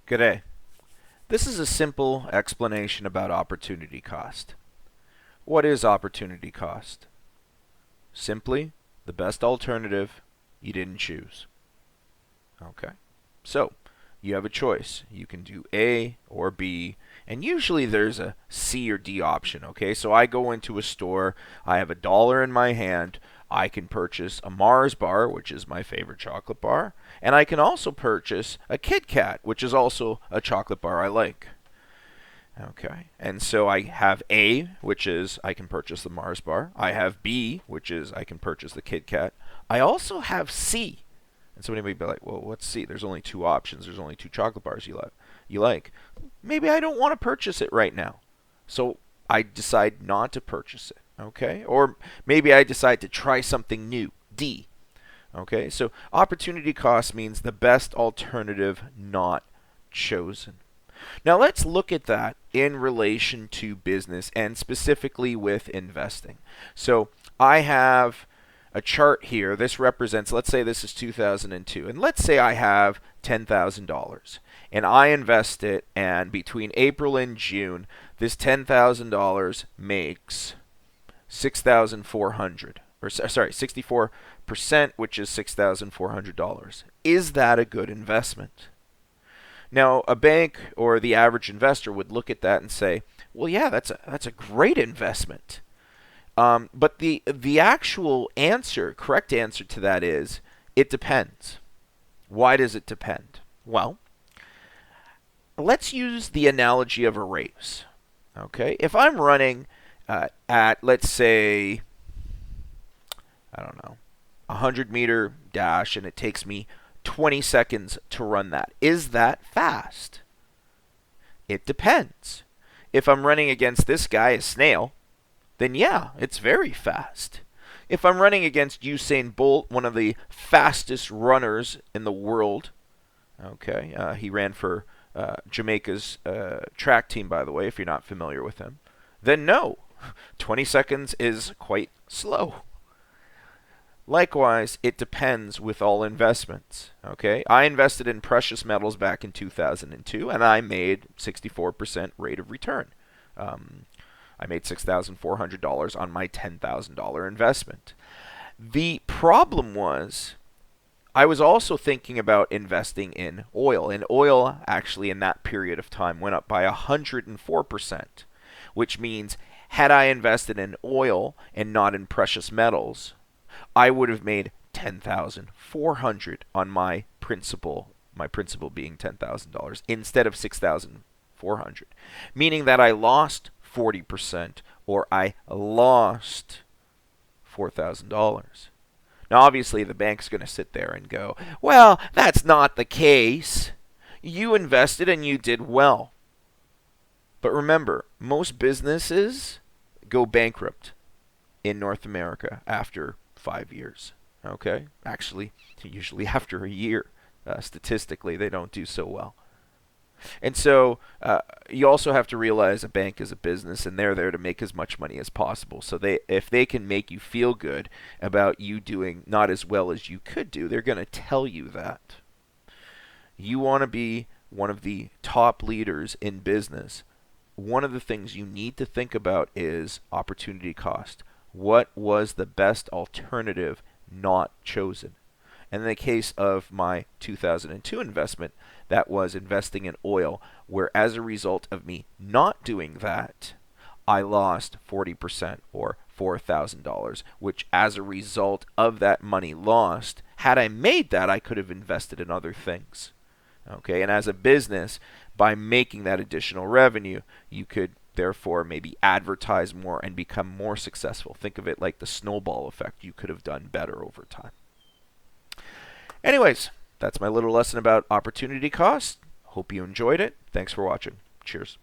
G'day. This is a simple explanation about opportunity cost. What is opportunity cost? Simply, the best alternative you didn't choose. Okay. So, you have a choice. You can do A or B, and usually there's a C or D option, okay? So I go into a store, I have $1 in my hand, I can purchase a Mars bar, which is my favorite chocolate bar, and I can also purchase a Kit Kat, which is also a chocolate bar I like. Okay, and so I have A, which is I can purchase the Mars bar. I have B, which is I can purchase the Kit Kat. I also have C. And somebody may be like, well, what's C? There's only two options. There's only two chocolate bars you like. Maybe I don't want to purchase it right now. So I decide not to purchase it. Okay? Or maybe I decide to try something new. D. Okay? So opportunity cost means the best alternative not chosen. Now let's look at that in relation to business and specifically with investing. So I have a chart here. This represents, let's say this is 2002, and let's say I have $10,000 and I invest it, and between April and June, this $10,000 makes 6,400, or sorry, 64%, which is $6,400. Is that a good investment? Now, a bank or the average investor would look at that and say, well, yeah, that's a great investment. But the actual answer, correct answer to that is, it depends. Why does it depend? Well, let's use the analogy of a race. Okay, if I'm running at, let's say, I don't know, a 100-meter dash, and it takes me 20 seconds to run that. Is that fast? It depends. If I'm running against this guy, a snail, then yeah, it's very fast. If I'm running against Usain Bolt, one of the fastest runners in the world, okay, he ran for Jamaica's track team, by the way, if you're not familiar with him, then no, 20 seconds is quite slow. Likewise, it depends with all investments. Okay, I invested in precious metals back in 2002, and I made 64% rate of return. I made $6,400 on my $10,000 investment. The problem was, I was also thinking about investing in oil, and oil actually in that period of time went up by 104%, which means had I invested in oil and not in precious metals, I would have made 10,400 on my principal being $10,000 instead of 6,400, meaning that I lost 40%, or I lost $4,000. Now obviously the bank's going to sit there and go, well, that's not the case. You invested and you did well. But remember, most businesses go bankrupt in North America after 5 years. Okay? Actually, usually after a year. Statistically, they don't do so well. And so you also have to realize a bank is a business, and they're there to make as much money as possible. So if they can make you feel good about you doing not as well as you could do, they're going to tell you that. You want to be one of the top leaders in business. One of the things you need to think about is opportunity cost. What was the best alternative not chosen? And in the case of my 2002 investment, that was investing in oil, where as a result of me not doing that, I lost 40%, or $4,000, which as a result of that money lost, had I made that, I could have invested in other things. Okay, and as a business, by making that additional revenue, you could therefore maybe advertise more and become more successful. Think of it like the snowball effect. You could have done better over time. Anyways, that's my little lesson about opportunity cost. Hope you enjoyed it. Thanks for watching. Cheers.